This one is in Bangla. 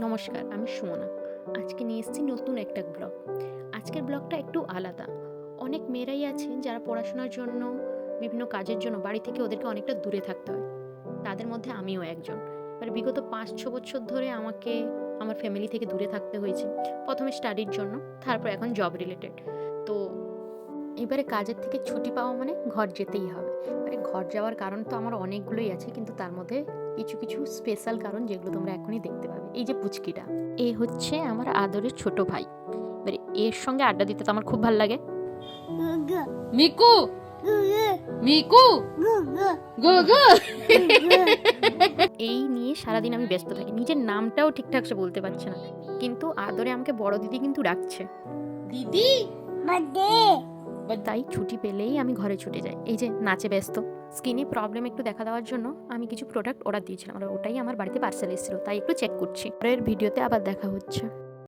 নমস্কার, আমি সুমনা। আজকে নিয়ে এসেছি নতুন একটা ব্লগ। আজকের ব্লগটা একটু আলাদা। অনেক মেয়েরাই আছে যারা পড়াশোনার জন্য, বিভিন্ন কাজের জন্য বাড়ি থেকে ওদেরকে অনেকটা দূরে থাকতে হয়। তাদের মধ্যে আমিও একজন। এবার বিগত ৫-৬ বছর ধরে আমাকে আমার ফ্যামিলি থেকে দূরে থাকতে হয়েছে। প্রথমে স্টাডির জন্য, তারপর এখন জব রিলেটেড। তো এবারে কাজের থেকে ছুটি পাওয়া মানে ঘর যেতেই হবে। এবারে ঘর যাওয়ার কারণ তো আমার অনেকগুলোই আছে, কিন্তু তার মধ্যে কিছু কিছু স্পেশাল কারণ যেগুলো তোমরা এখনই দেখতে পাবে। এই যে পুচকিটা, এ হচ্ছে আমার আদরের ছোট ভাই। এবারে এর সঙ্গে আড্ডা দিতে তো আমার খুব ভালো লাগে। মিকু মিকু গুগু এই নিয়ে সারাদিন আমি ব্যস্ত থাকি। নিজের নামটাও ঠিকঠাক সে বলতে পারছে না, কিন্তু আদরে আমাকে বড় দিদি কিন্তু ডাকছে। দিদি তাই ছুটি পেলেই আমি ঘরে ছুটে যাই। এই যে নাচে ব্যস্ত। স্কিনে প্রবলেম একটু দেখা দেওয়ার জন্য আমি কিছু প্রোডাক্ট অর্ডার দিয়েছিলাম, আর ওটাই আমার বাড়িতে পার্সেল এসেছিল, তাই একটু চেক করছি। পরের ভিডিওতে আবার দেখা হচ্ছে।